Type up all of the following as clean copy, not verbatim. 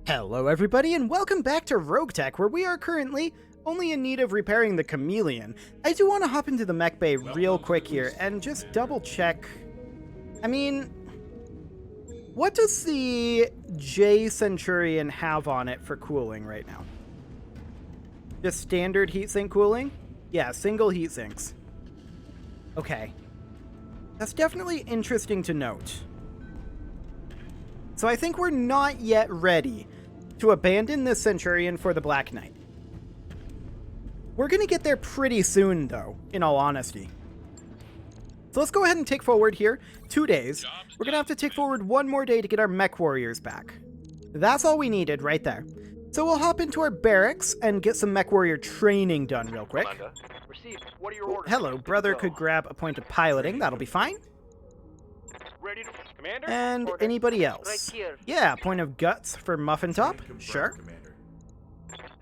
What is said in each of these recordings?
Hello everybody and welcome back to RogueTech, where we are currently only in need of repairing the Chameleon. I do want to hop into the mech bay real quick here and just double check. I mean, what does the J Centurion have on it for cooling right now? Just standard heatsink cooling? Yeah, single heatsinks. Okay. That's definitely interesting to note. So I think we're not yet ready to abandon this Centurion for the Black Knight. We're going to get there pretty soon, though, in all honesty. So let's go ahead and take forward here 2 days. We're going to have to take forward 1 more day to get our mech warriors back. That's all we needed right there. So we'll hop into our barracks and get some mech warrior training done real quick. What are your orders? Hello, brother could grab a point of piloting. That'll be fine. Ready to Commander? And Order. anybody else? Right here. Yeah, point of guts for Muffin Top. Sure.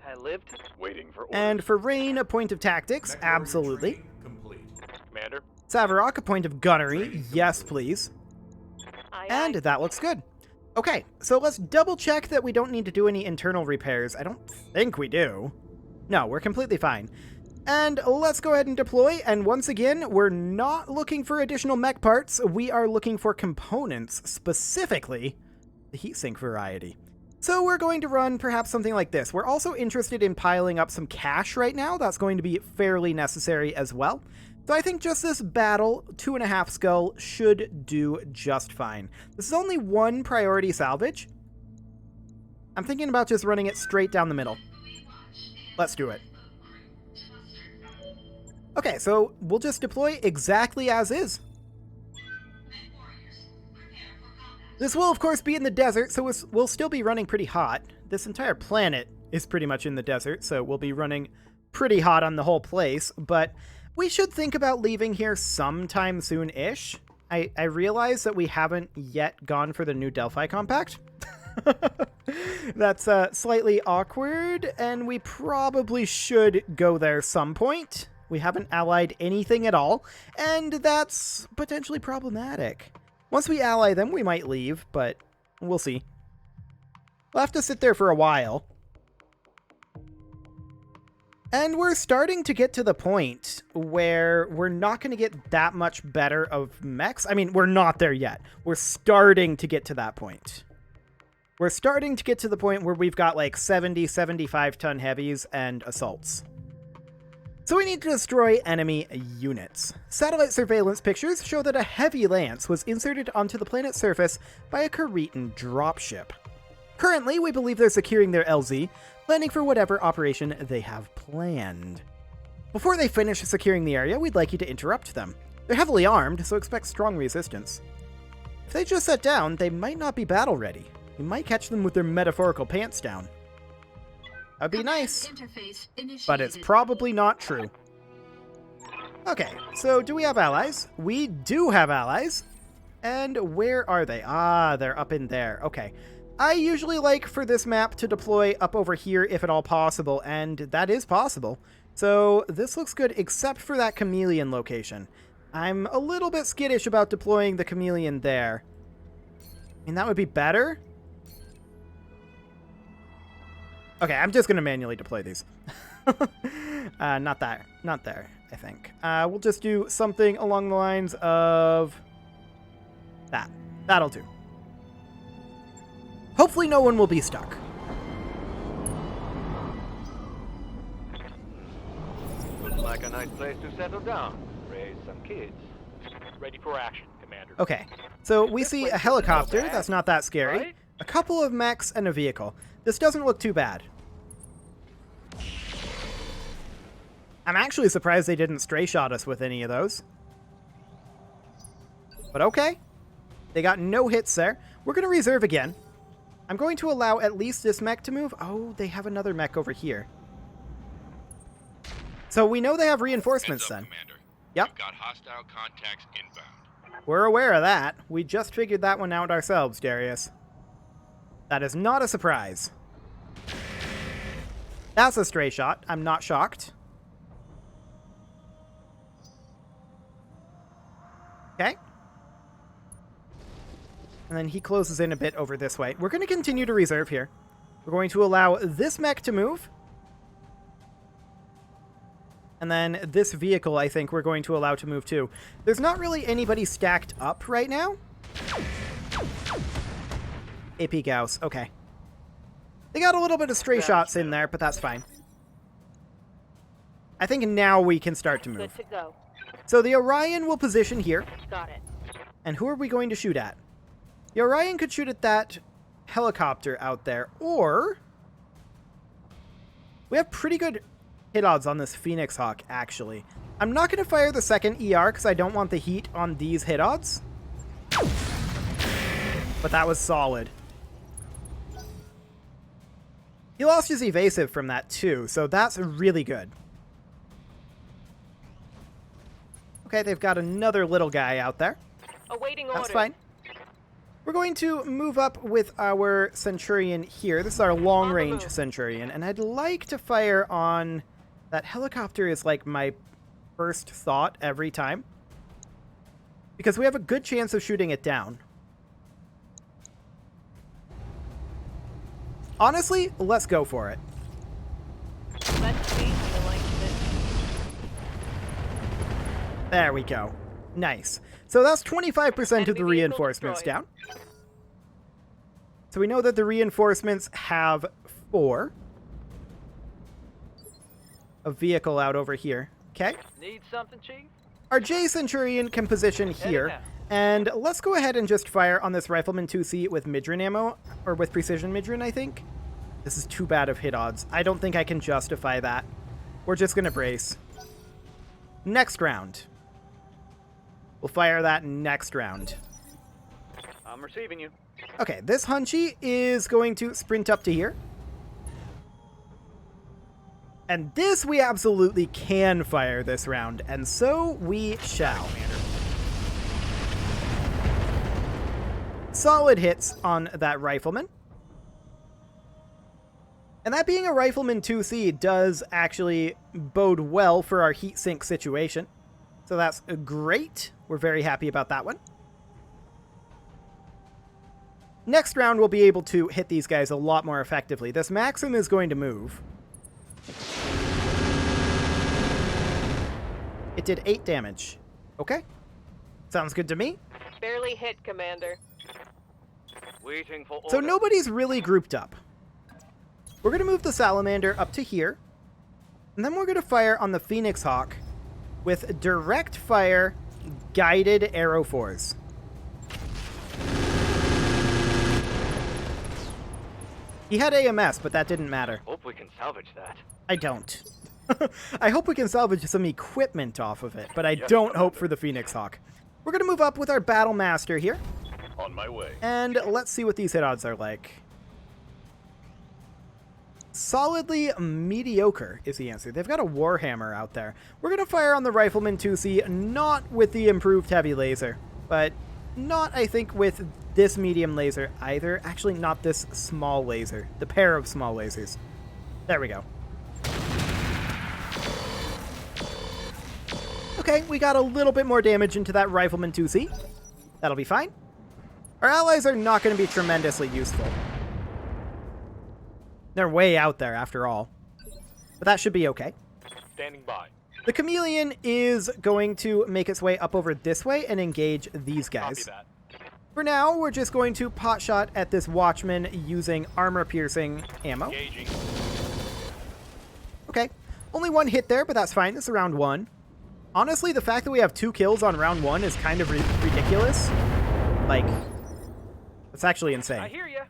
I lived. Waiting for orders. And for Rain, a point of tactics. Absolutely. Commander. Savarok, a point of gunnery. Yes, please. And that looks good. Okay, so let's double check that we don't need to do any internal repairs. I don't think we do. No, we're completely fine. And let's go ahead and deploy, and once again, we're not looking for additional mech parts, we are looking for components, specifically the heatsink variety. So we're going to run perhaps something like this. We're also interested in piling up some cash right now. That's going to be fairly necessary as well. So I think just this battle, 2.5 skull, should do just fine. This is only 1 priority salvage. I'm thinking about just running it straight down the middle. Let's do it. Okay, so we'll just deploy exactly as is. This will, of course, be in the desert, so we'll still be running pretty hot. This entire planet is pretty much in the desert, so we'll be running pretty hot on the whole place, but we should think about leaving here sometime soon-ish. I realize that we haven't yet gone for the new Delphi compact. That's slightly awkward, and we probably should go there some point. We haven't allied anything at all, and that's potentially problematic. Once we ally them, we might leave, but we'll see. We'll have to sit there for a while. And we're starting to get to the point where we're not going to get that much better of mechs. I mean, we're not there yet. We're starting to get to that point. We're starting to get to the point where we've got like 70, 75 ton heavies and assaults. So we need to destroy enemy units. Satellite surveillance pictures show that a heavy lance was inserted onto the planet's surface by a Cretan dropship. Currently, we believe they're securing their LZ, planning for whatever operation they have planned. Before they finish securing the area, we'd like you to interrupt them. They're heavily armed, so expect strong resistance. If they just sat down, they might not be battle ready. You might catch them with their metaphorical pants down. That'd be nice, but it's probably not true. Okay, so do we have allies? We do have allies. And where are they? Ah, they're up in there. Okay. I usually like for this map to deploy up over here if at all possible, and that is possible. So this looks good except for that Chameleon location. I'm a little bit skittish about deploying the Chameleon there. I mean, that would be better. Okay, I'm just going to manually deploy these. Not there, I think. We'll just do something along the lines of that. That'll do. Hopefully no one will be stuck. Looks like a nice place to settle down. Raise some kids. Ready for action, Commander. Okay, so we see a helicopter. That's not that scary. A couple of mechs and a vehicle. This doesn't look too bad. I'm actually surprised they didn't stray shot us with any of those. But okay. They got no hits there. We're going to reserve again. I'm going to allow at least this mech to move. Oh, they have another mech over here. So we know they have reinforcements then. Commander. Yep. We've got hostile contacts inbound. We're aware of that. We just figured that one out ourselves, Darius. That is not a surprise. That's a stray shot. I'm not shocked. Okay. And then he closes in a bit over this way. We're going to continue to reserve here. We're going to allow this mech to move. And then this vehicle, I think, we're going to allow to move too. There's not really anybody stacked up right now. AP Gauss, okay. They got a little bit of stray shots in there, but that's fine. I think now we can start to move. Good to go. So the Orion will position here. Got it. And who are we going to shoot at? The Orion could shoot at that helicopter out there, or we have pretty good hit odds on this Phoenix Hawk, actually. I'm not going to fire the second ER because I don't want the heat on these hit odds. But that was solid. He lost his evasive from that too, so that's really good. Okay, they've got another little guy out there. Awaiting That's orders. fine. We're going to move up with our Centurion here. This is our long-range Centurion, and I'd like to fire on... That helicopter is like my first thought every time. Because we have a good chance of shooting it down. Honestly, let's go for it. Let's see the like this. There we go. Nice. So that's 25% of Enemy the vehicle reinforcements destroyed. down. So we know that the reinforcements have 4. A vehicle out over here. Okay. Need something, Chief? Our J Centurion can position here. now. And let's go ahead and just fire on this Rifleman 2C with Midran ammo. Or with Precision Midran, I think. This is too bad of hit odds. I don't think I can justify that. We're just going to brace. Next round. We'll fire that next round. I'm receiving you. Okay, this Hunchy is going to sprint up to here. And this we absolutely can fire this round, and so we shall. Solid hits on that Rifleman. And that being a Rifleman 2C does actually bode well for our heat sink situation. So that's great. We're very happy about that one. Next round, we'll be able to hit these guys a lot more effectively. This Maxim is going to move. It did 8 damage. Okay. Sounds good to me. Barely hit, Commander. Waiting for order. So nobody's really grouped up. We're going to move the Salamander up to here. And then we're going to fire on the Phoenix Hawk with direct fire guided arrow 4s. He had AMS, but that didn't matter. Hope we can salvage that. I don't. I hope we can salvage some equipment off of it, but I don't hope for the Phoenix Hawk. We're going to move up with our Battle Master here. On my way. And let's see what these hit odds are like. Solidly mediocre is the answer. They've got a Warhammer out there. We're going to fire on the Rifleman 2C, not with the improved heavy laser, but not, I think, with this medium laser either. Actually, not this small laser. The pair of small lasers. There we go. Okay, we got a little bit more damage into that Rifleman 2C. That'll be fine. Our allies are not going to be tremendously useful. They're way out there, after all. But that should be okay. Standing by. The Chameleon is going to make its way up over this way and engage these guys. Copy that. For now, we're just going to pot shot at this Watchman using armor-piercing ammo. Engaging. Okay. Only 1 hit there, but that's fine. This is round 1. Honestly, the fact that we have 2 kills on round 1 is kind of ridiculous. Like, it's actually insane. I hear ya.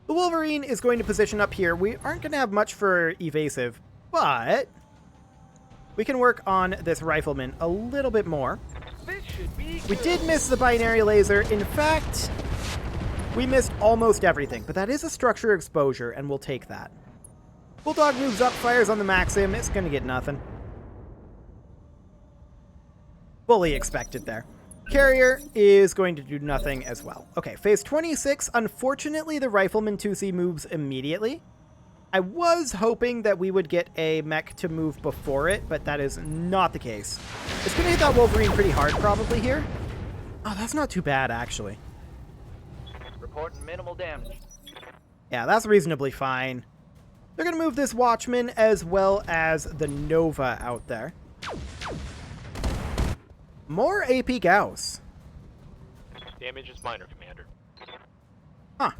The Wolverine is going to position up here. We aren't going to have much for evasive, but we can work on this Rifleman a little bit more. This should be We good. did miss the binary laser. In fact, we missed almost everything, but that is a structure exposure, and we'll take that. Bulldog moves up, fires on the Maxim. It's going to get nothing. Fully expected there. Carrier is going to do nothing as well. Okay, phase 26. Unfortunately, the Rifleman 2C moves immediately. I was hoping that we would get a mech to move before it, but that is not the case. It's going to hit that Wolverine pretty hard probably here. Oh, that's not too bad, actually. Reporting minimal damage. Yeah, that's reasonably fine. They're going to move this Watchman as well as the Nova out there. More AP Gauss. Damage is minor, Commander. Huh.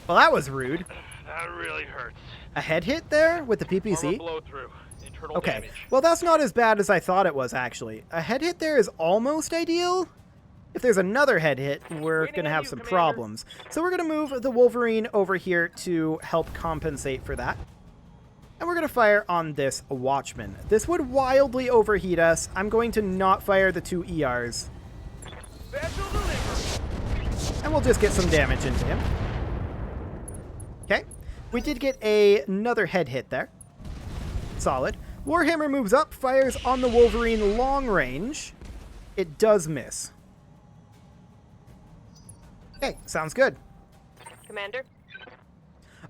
Well, that was rude. That really hurts. A head hit there with the Armor PPC? blow through. Internal Okay, damage. well that's not as bad as I thought it was, actually. A head hit there is almost ideal. If there's another head hit, we're Waiting going to on have you, some Commander. problems. So we're going to move the Wolverine over here to help compensate for that. And we're going to fire on this Watchman. This would wildly overheat us. I'm going to not fire the 2 ERs. Vessel delivered. And we'll just get some damage into him. Okay. We did get another head hit there. Solid. Warhammer moves up, fires on the Wolverine long range. It does miss. Okay, sounds good. Commander,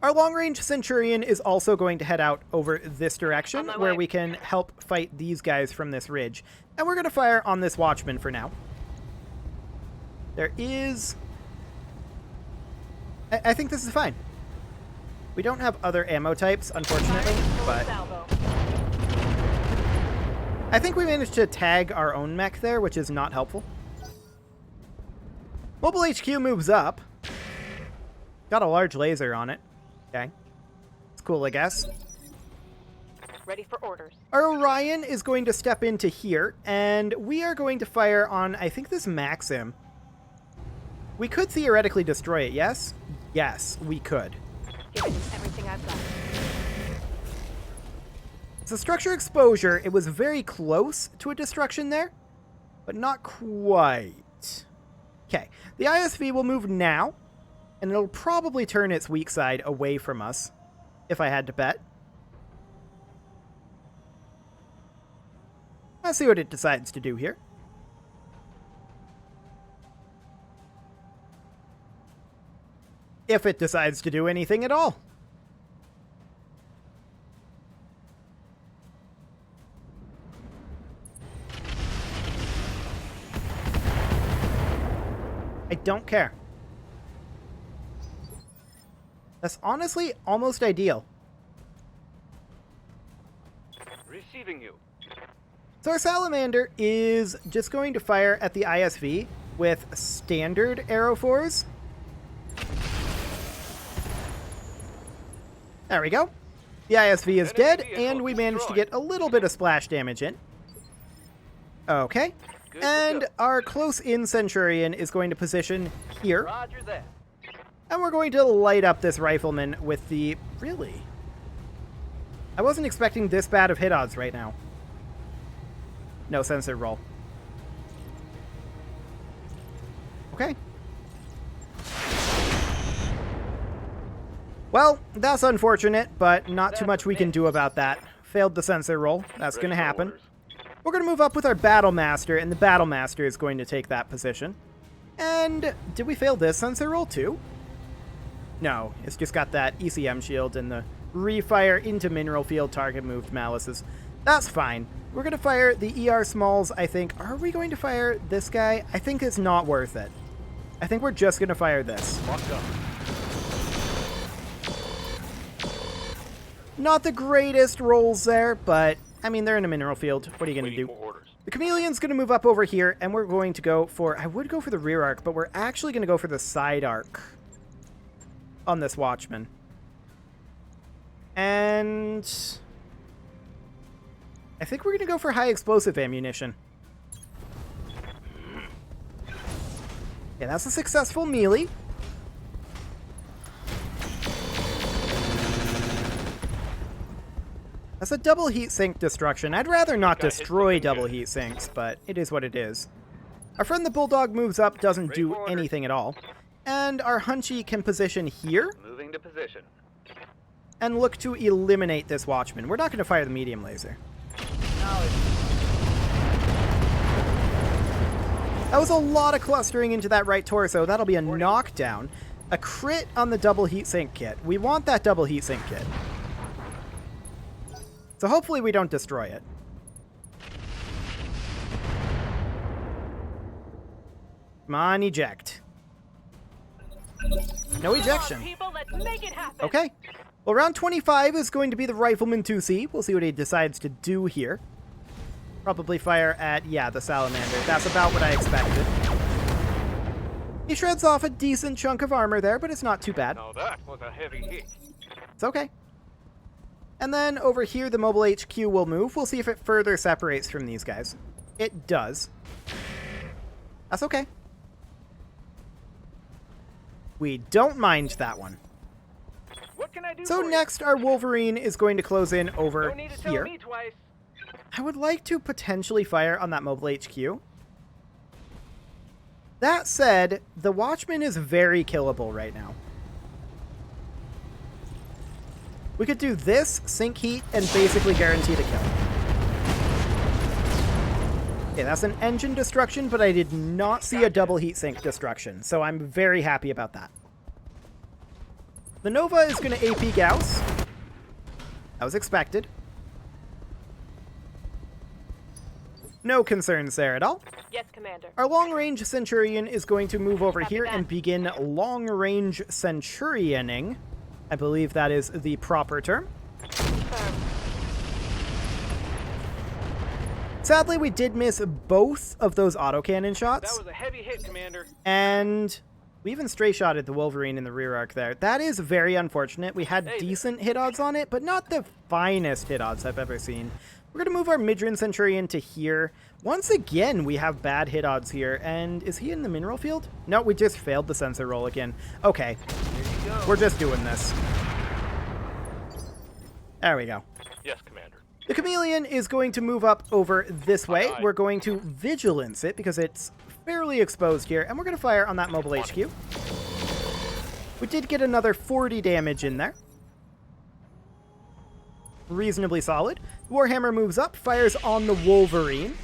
Our long-range Centurion is also going to head out over this direction, On my where way. we can help fight these guys from this ridge. And we're going to fire on this Watchman for now. There is... I think this is fine. We don't have other ammo types, unfortunately, full but salvo. I think we managed to tag our own mech there, which is not helpful. Mobile HQ moves up. Got a large laser on it. Okay. It's cool, I guess. Ready for orders. Our Orion is going to step into here, and we are going to fire on, I think, this Maxim. We could theoretically destroy it, yes? Yes, we could. Giving him everything I've got. So structure exposure, it was very close to a destruction there, but not quite. Okay, the ISV will move now, and it'll probably turn its weak side away from us, if I had to bet. Let's see what it decides to do here. If it decides to do anything at all. I don't care. That's honestly almost ideal. Receiving you. So our Salamander is just going to fire at the ISV with standard arrow 4s. There we go. The ISV is dead, and we managed to get a little bit of splash damage in. Okay. Good to And go. our close-in Centurion is going to position here. Roger that. And we're going to light up this Rifleman with the... Really? I wasn't expecting this bad of hit odds right now. No sensor roll. Okay. Well, that's unfortunate, but not too much we can do about that. Failed the sensor roll. That's going to Ready for happen. orders. We're going to move up with our Battle Master, and the Battle Master is going to take that position. And did we fail this sensor roll too? No, it's just got that ECM shield and the refire into mineral field target moved malices. That's fine. We're going to fire the ER smalls, I think. Are we going to fire this guy? I think it's not worth it. I think we're just going to fire this. Locked up. Not the greatest rolls there, but, I mean, they're in a mineral field. What are you going to Waiting do? for orders. The Chameleon's going to move up over here, and we're going to go for... I would go for the rear arc, but we're actually going to go for the side arc on this Watchman. And... I think we're going to go for high explosive ammunition. Yeah, that's a successful melee. That's a double heat sink destruction. I'd rather not Guy hit destroy something double good. heat sinks, but it is what it is. Our friend the Bulldog moves up, doesn't Ready do for order. anything at all. And our Hunchy can position here Moving to position. and look to eliminate this Watchman. We're not going to fire the medium laser. That was a lot of clustering into that right torso. That'll be a knockdown. A crit on the double heatsink kit. We want that double heatsink kit. So hopefully we don't destroy it. Come on, eject. No ejection. People, let's make it happen. Okay. Well, round 25 is going to be the Rifleman 2C. We'll see what he decides to do here. Probably fire at, yeah, the Salamander. That's about what I expected. He shreds off a decent chunk of armor there, but it's not too bad. Now that was a heavy hit. It's okay. And then over here, the mobile HQ will move. We'll see if it further separates from these guys. It does. That's okay. We don't mind that one. What can I do So for next, our Wolverine is going to close in you? over Don't need to tell here. me twice. I would like to potentially fire on that mobile HQ. That said, the Watchman is very killable right now. We could do this, sink heat, and basically guarantee the kill. Okay, that's an engine destruction, but I did not see a double heat sink destruction, so I'm very happy about that. The Nova is going to AP Gauss. That was expected. No concerns there at all. Yes, Commander. Our long-range Centurion is going to move over here and begin long-range Centurioning. I believe that is the proper term. Sadly, we did miss both of those autocannon That shots, was a heavy hit, Commander. and we even stray-shotted the Wolverine in the rear arc there. That is very unfortunate. We had decent hit odds on it, but not the finest hit odds I've ever seen. We're going to move our Midran Centurion to here. Once again, we have bad hit odds here. And is he in the mineral field? No, we just failed the sensor roll again. Okay, we're just doing this. There we go. Yes, Commander. The Chameleon is going to move up over this way. Aye, aye. We're going to Vigilance it because it's fairly exposed here. And we're going to fire on that mobile HQ. We did get another 40 damage in there. Reasonably solid. Warhammer moves up, fires on the Wolverine.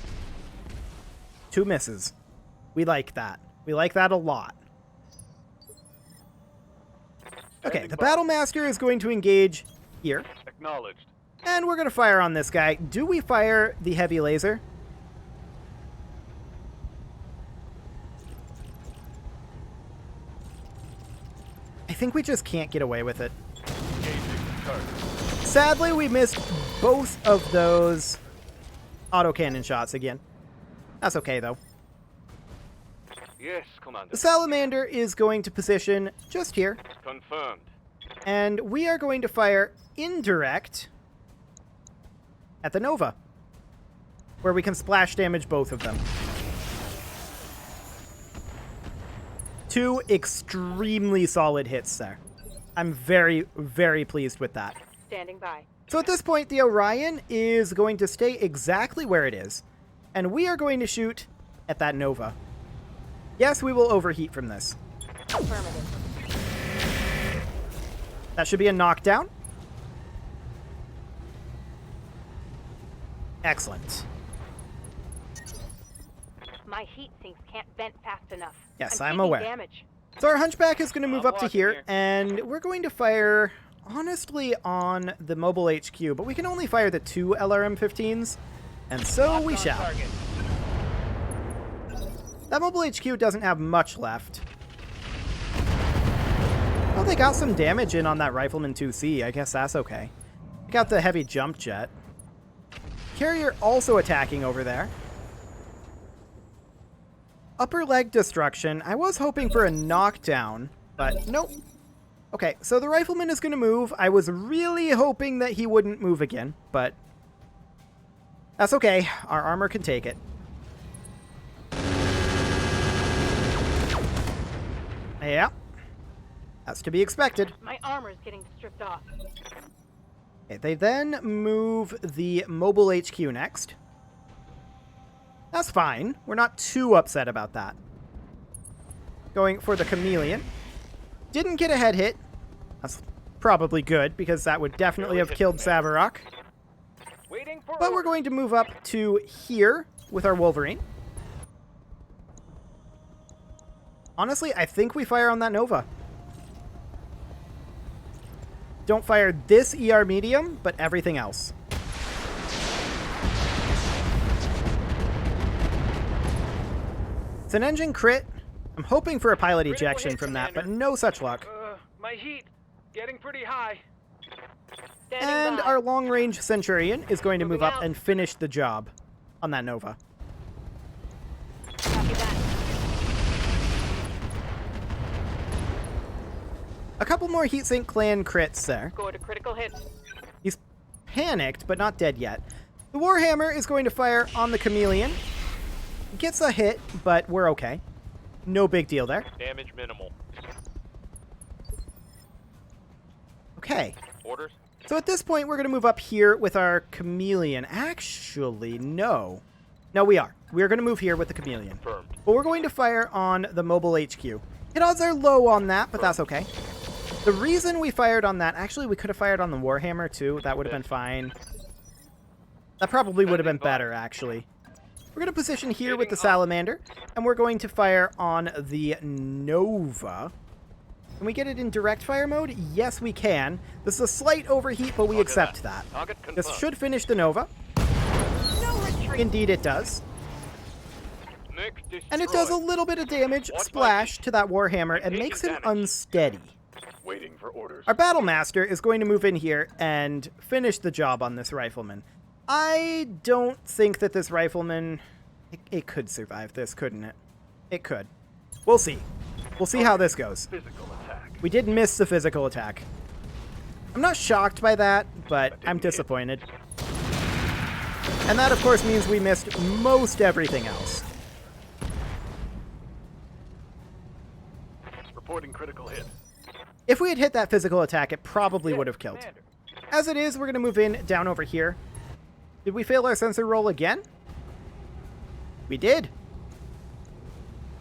2 misses. We like that. We like that a lot. Okay, the Battlemaster is going to engage here. Acknowledged. And we're going to fire on this guy. Do we fire the heavy laser? I think we just can't get away with it. Engaging target. Sadly, we missed both of those autocannon shots again. That's okay, though. Yes, Commander. The Salamander is going to position just here, Confirmed. and we are going to fire indirect at the Nova, where we can splash damage both of them. 2 extremely solid hits there. I'm very, very pleased with that. Standing by. So at this point, the Orion is going to stay exactly where it is, and we are going to shoot at that Nova. Yes, we will overheat from this. Affirmative. That should be a knockdown. Excellent. My heat sinks can't vent fast enough. Yes, I'm I'm taking aware. Damage. So our Hunchback is going to move I'm up to watching here, here. and we're going to fire, honestly, on the mobile HQ, but we can only fire the 2 LRM-15s, and so we shall. Target. That mobile HQ doesn't have much left. Well, they got some damage in on that Rifleman 2C. I guess that's okay. They got the heavy jump jet. Carrier also attacking over there. Upper leg destruction. I was hoping for a knockdown, but nope. Okay, so the Rifleman is going to move. I was really hoping that he wouldn't move again, but that's okay. Our armor can take it. Yeah, that's to be expected. My armor's getting stripped off. Okay, they then move the mobile HQ next. That's fine. We're not too upset about that. Going for the Chameleon. Didn't get a head hit. That's probably good, because that would definitely have killed Savarok. Waiting for But we're orders. going to move up to here with our Wolverine. Honestly, I think we fire on that Nova. Don't fire this ER medium, but everything else. It's an engine crit. I'm hoping for a pilot Critical ejection hit, from that, but Commander. no such luck. My heat getting pretty high. Standing And by. our long-range Centurion is going to move Moving up out. and finish the job on that Nova. Copy that. A couple more Heatsink Clan crits there. Go to critical hit. He's panicked, but not dead yet. The Warhammer is going to fire on the Chameleon. Gets a hit, but we're okay. No big deal there. Damage minimal. Okay. Orders? So at this point, we're going to move up here with our Chameleon. Actually, no. No, we are. We're going to move here with the Chameleon. Confirmed. But we're going to fire on the mobile HQ. Hit odds are low on that, but that's okay. The reason we fired on that, actually, we could have fired on the Warhammer, too. That would have been fine. That probably would have been better, actually. We're going to position here with the Salamander, and we're going to fire on the Nova. Can we get it in direct fire mode? Yes, we can. This is a slight overheat, but we accept that. Target confirmed. This should finish the Nova. No retreat. Indeed, it does. Nick And it does a little bit of damage, splash, to that Warhammer, and makes him unsteady. Waiting for orders. Our Battle Master is going to move in here and finish the job on this Rifleman. I don't think that this Rifleman... It could survive this, couldn't it? It could. We'll see. We'll see how this goes. Physical attack. We did miss the physical attack. I'm not shocked by that, but I'm disappointed. And that, of course, means we missed most everything else. Reporting critical hit. If we had hit that physical attack, it probably would have killed. Commander. As it is, we're going to move in down over here. Did we fail our sensor roll again? We did.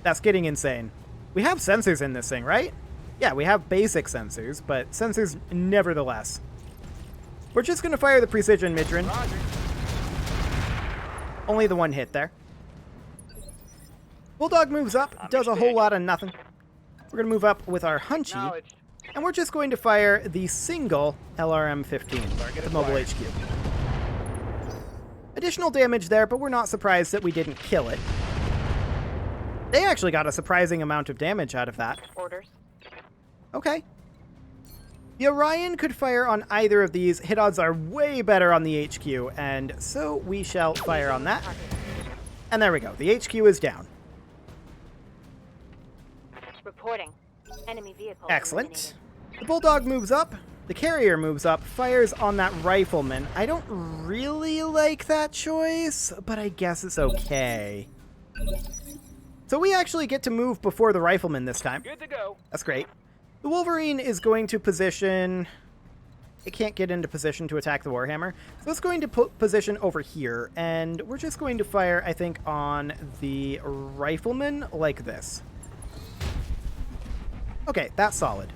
That's getting insane. We have sensors in this thing, right? Yeah, we have basic sensors, but sensors nevertheless. We're just going to fire the precision Midran. Roger. Only the one hit there. Bulldog moves up, does a whole lot of nothing. We're going to move up with our Hunchy, Acknowledged. and we're just going to fire the single LRM-15, the mobile HQ. Additional damage there, but we're not surprised that we didn't kill it. They actually got a surprising amount of damage out of that. Orders. Okay. The Orion could fire on either of these. Hit odds are way better on the HQ, and so we shall fire on that. And there we go. The HQ is down. Reporting. Enemy vehicle. Excellent. eliminated. The Bulldog moves up. The Carrier moves up, fires on that Rifleman. I don't really like that choice, but I guess it's okay. So we actually get to move before the Rifleman this time. Good to go. That's great. The Wolverine is going to position... It can't get into position to attack the Warhammer. So it's going to put position over here, and we're just going to fire, I think, on the Rifleman like this. Okay, that's solid.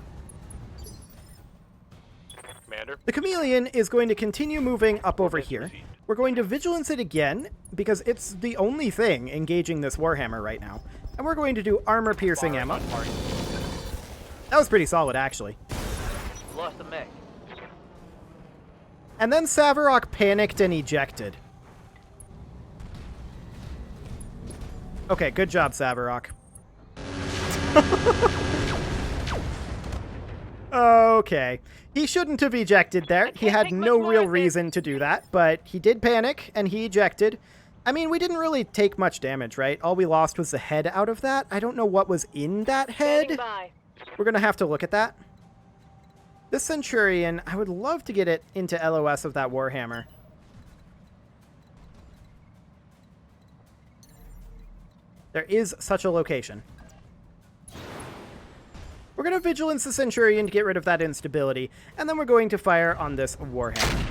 Commander. The Chameleon is going to continue moving up over here. We're going to Vigilance it again, because it's the only thing engaging this Warhammer right now. And we're going to do armor-piercing ammo. That was pretty solid, actually. Lost the mech. And then Savarok panicked and ejected. Okay, good job, Savarok. Okay. He shouldn't have ejected there. He had no real reason to do that, but he did panic, and he ejected. I mean, we didn't really take much damage, right? All we lost was the head out of that. I don't know what was in that Standing head. by. We're going to have to look at that. This Centurion, I would love to get it into LOS of that Warhammer. There is such a location. We're going to Vigilance the Centurion to get rid of that instability, and then we're going to fire on this Warhammer.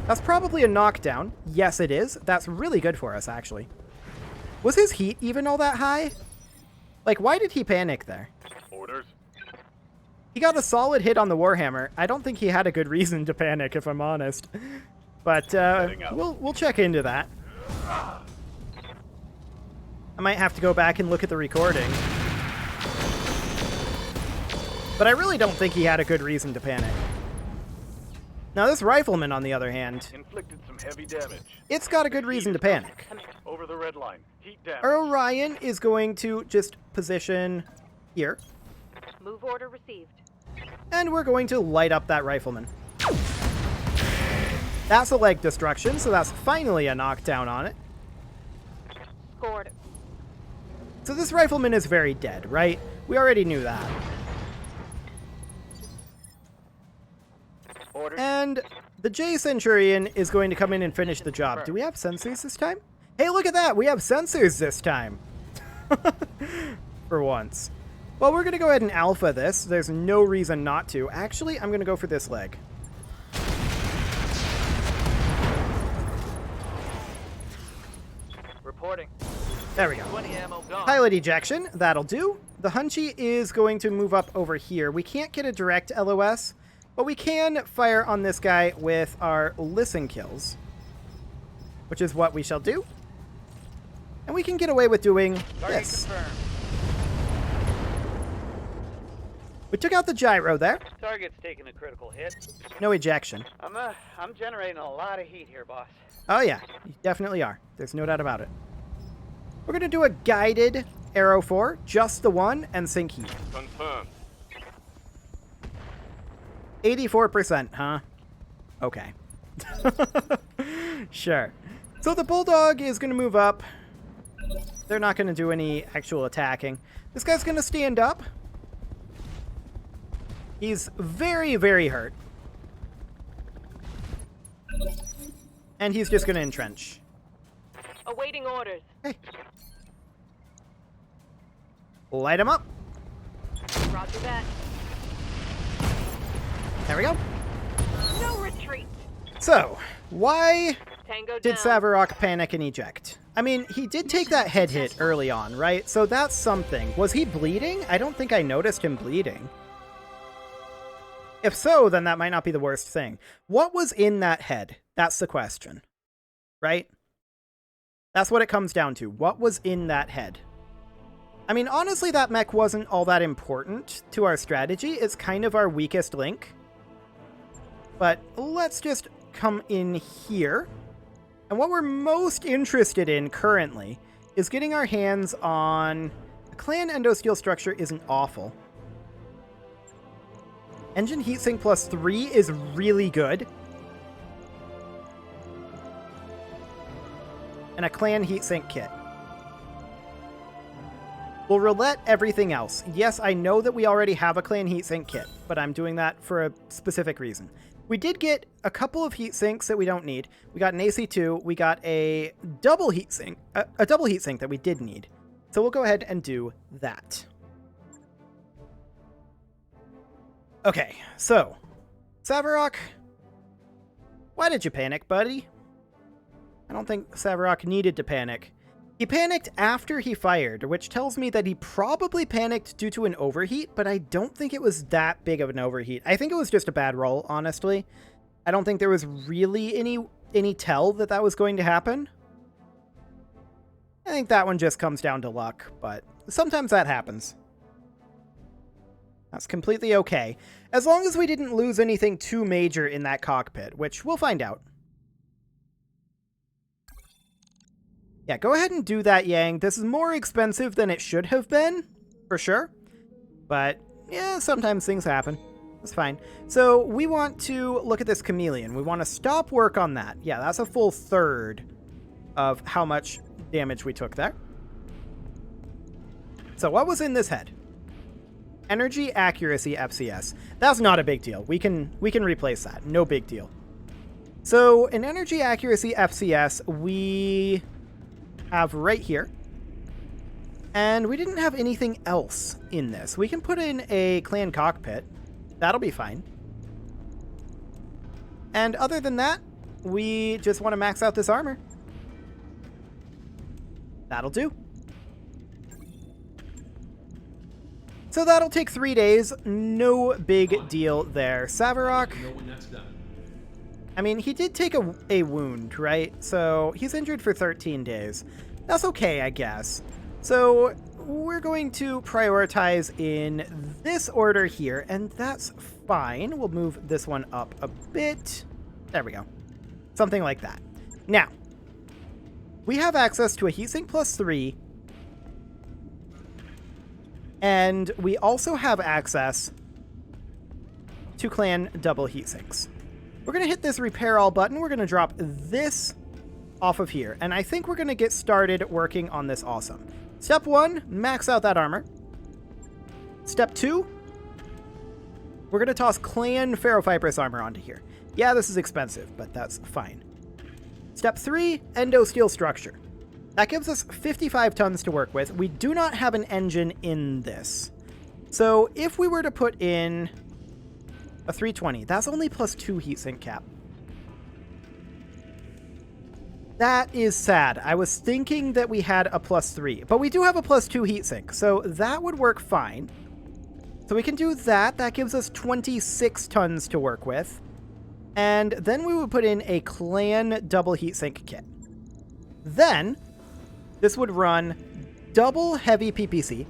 That's probably a knockdown. Yes, it is. That's really good for us, actually. Was his heat even all that high? Like, why did he panic there? Orders. He got a solid hit on the Warhammer. I don't think he had a good reason to panic, if I'm honest. But we'll check into that. I might have to go back and look at the recording. But I really don't think he had a good reason to panic. Now this rifleman, on the other hand, Inflicted some heavy damage. it's got a good reason to panic. Over the red line. Heat damage. Our Orion is going to just position here, Move order received. and we're going to light up that rifleman. That's a leg destruction, so that's finally a knockdown on it. Scored. So this rifleman is very dead, right? We already knew that. Order. And the J Centurion is going to come in and finish the job. Do we have sensors this time? Hey, look at that! We have sensors this time! For once. Well, we're going to go ahead and alpha this. There's no reason not to. Actually, I'm going to go for this leg. Reporting. There we go. 20 ammo gone. Pilot ejection. That'll do. The Hunchy is going to move up over here. We can't get a direct LOS, but we can fire on this guy with our listen kills, which is what we shall do. And we can get away with doing Target this. confirmed. We took out the gyro there. Target's taking a critical hit. No ejection. I'm generating a lot of heat here, boss. Oh yeah, you definitely are. There's no doubt about it. We're going to do a guided arrow 4, just the one, and sink heat. Confirmed. 84%, huh? Okay. Sure. So the Bulldog is going to move up. They're not going to do any actual attacking. This guy's going to stand up. He's very, very hurt. And he's just going to entrench. Awaiting orders. Okay. Light him up. Roger that. There we go. No retreat. So, why Tango did down. Savarok panic and eject? I mean, he did take that head hit early on, right? So that's something. Was he bleeding? I don't think I noticed him bleeding. If so, then that might not be the worst thing. What was in that head? That's the question. Right? That's what it comes down to. What was in that head? I mean, honestly, that mech wasn't all that important to our strategy. It's kind of our weakest link. But let's just come in here. And what we're most interested in currently is getting our hands on... A clan endosteel structure isn't awful. Engine heatsink plus 3 is really good. And a clan heatsink kit. We'll roulette everything else. Yes, I know that we already have a clan heatsink kit, but I'm doing that for a specific reason. We did get a couple of heatsinks that we don't need. We got an AC2. We got a double heatsink, a double heatsink that we did need. So we'll go ahead and do that. Okay, so Savarok, why did you panic, buddy? I don't think Savarok needed to panic. He panicked after he fired, which tells me that he probably panicked due to an overheat, but I don't think it was that big of an overheat. I think it was just a bad roll, honestly. I don't think there was really any tell that that was going to happen. I think that one just comes down to luck, but sometimes that happens. That's completely okay. As long as we didn't lose anything too major in that cockpit, which we'll find out. Yeah, go ahead and do that, Yang. This is more expensive than it should have been, for sure. But, yeah, sometimes things happen. That's fine. So, we want to look at this chameleon. We want to stop work on that. Yeah, that's a full third of how much damage we took there. So, what was in this head? Energy accuracy FCS. That's not a big deal. We can replace that. No big deal. So, an energy accuracy FCS, we have right here. And we didn't have anything else in this. We can put in a clan cockpit. That'll be fine. And other than that, we just want to max out this armor. That'll do. So that'll take 3 days. No big deal there. Savarok, I mean, he did take a wound, right? So he's injured for 13 days. That's okay, I guess. So we're going to prioritize in this order here, and that's fine. We'll move this one up a bit. There we go. Something like that. Now, we have access to a heatsink +3, and we also have access to clan double heatsinks. We're going to hit this repair all button. We're going to drop this off of here, and I think we're going to get started working on this awesome. Step 1, max out that armor. Step 2, we're going to toss clan ferrofibrous armor onto here. Yeah, this is expensive, but that's fine. Step 3, endo steel structure. That gives us 55 tons to work with. We do not have an engine in this. So if we were to put in a 320, that's only +2 heatsink cap. That is sad. I was thinking that we had a +3, but we do have a +2 heatsink, so that would work fine. So we can do that. That gives us 26 tons to work with. And then we would put in a clan double heatsink kit. Then this would run double heavy PPC,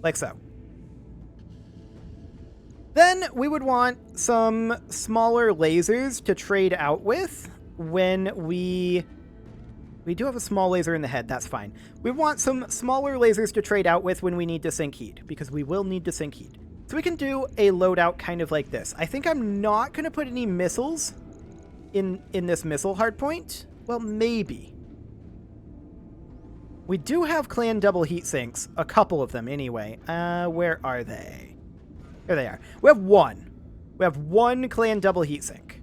like so. Then we would want some smaller lasers to trade out with when we do have a small laser in the head, that's fine. We want some smaller lasers to trade out with when we need to sink heat, because we will need to sink heat. So we can do a loadout kind of like this. I think I'm not going to put any missiles in this missile hardpoint. Well, maybe. We do have clan double heat sinks, a couple of them anyway. Where are they? There they are. We have one. We have one clan double heat sink.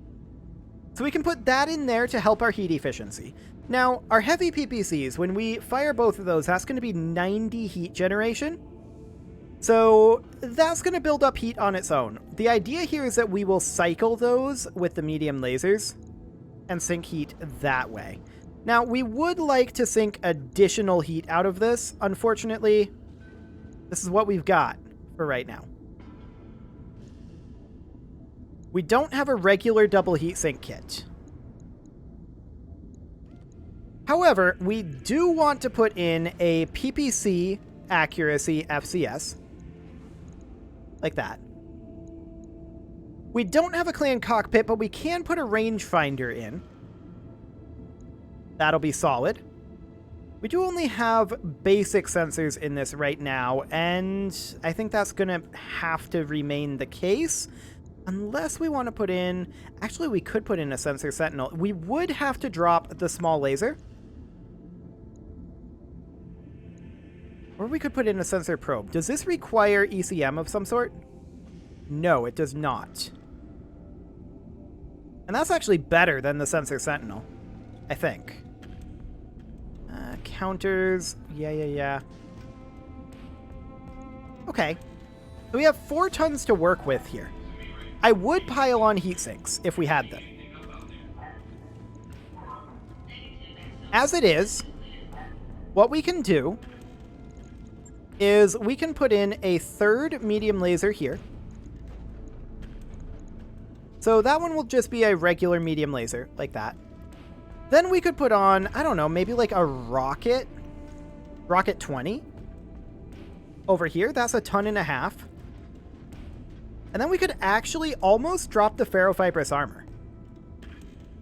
So we can put that in there to help our heat efficiency. Now, our heavy PPCs, when we fire both of those, that's going to be 90 heat generation. So that's going to build up heat on its own. The idea here is that we will cycle those with the medium lasers and sink heat that way. Now, we would like to sink additional heat out of this. Unfortunately, this is what we've got for right now. We don't have a regular double heatsink kit. However, we do want to put in a PPC accuracy FCS. Like that. We don't have a clan cockpit, but we can put a rangefinder in. That'll be solid. We do only have basic sensors in this right now, and I think that's going to have to remain the case. Unless we want to put in... Actually, we could put in a sensor sentinel. We would have to drop the small laser. Or we could put in a sensor probe. Does this require ECM of some sort? No, it does not. And that's actually better than the sensor sentinel, I think. Counters. Yeah. Okay. So we have 4 tons to work with here. I would pile on heat sinks if we had them. As it is, what we can do is we can put in a 3rd medium laser here. So that one will just be a regular medium laser, like that. Then we could put on, I don't know, maybe like a rocket 20 over here. That's a 1.5 tons. And then we could actually almost drop the ferrofibrous armor.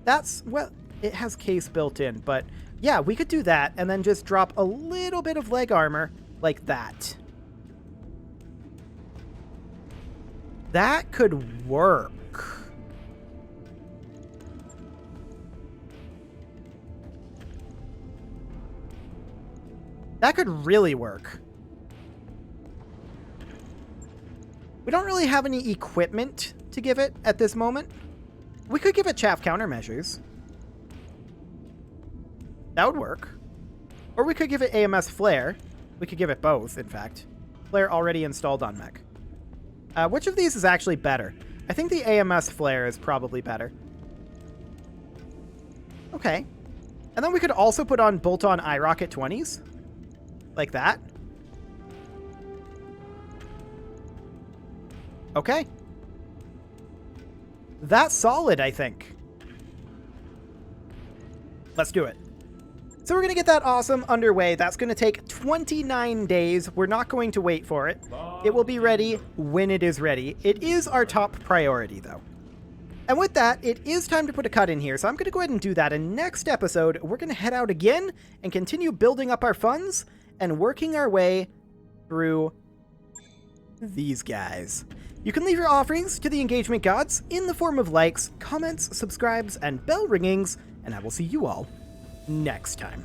That's, well, it has case built in, but yeah, we could do that and then just drop a little bit of leg armor like that. That could work. That could really work. We don't really have any equipment to give it at this moment. We could give it chaff countermeasures. That would work. Or we could give it AMS flare. We could give it both, in fact. Flare already installed on mech. Which of these is actually better? I think the AMS flare is probably better. Okay. And then we could also put on bolt-on iRocket 20s. Like that. Okay. That's solid, I think. Let's do it. So we're going to get that awesome underway. That's going to take 29 days. We're not going to wait for it. It will be ready when it is ready. It is our top priority, though. And with that, it is time to put a cut in here, so I'm going to go ahead and do that. And next episode, we're going to head out again and continue building up our funds and working our way through these guys. You can leave your offerings to the engagement gods in the form of likes, comments, subscribes, and bell ringings, and I will see you all next time.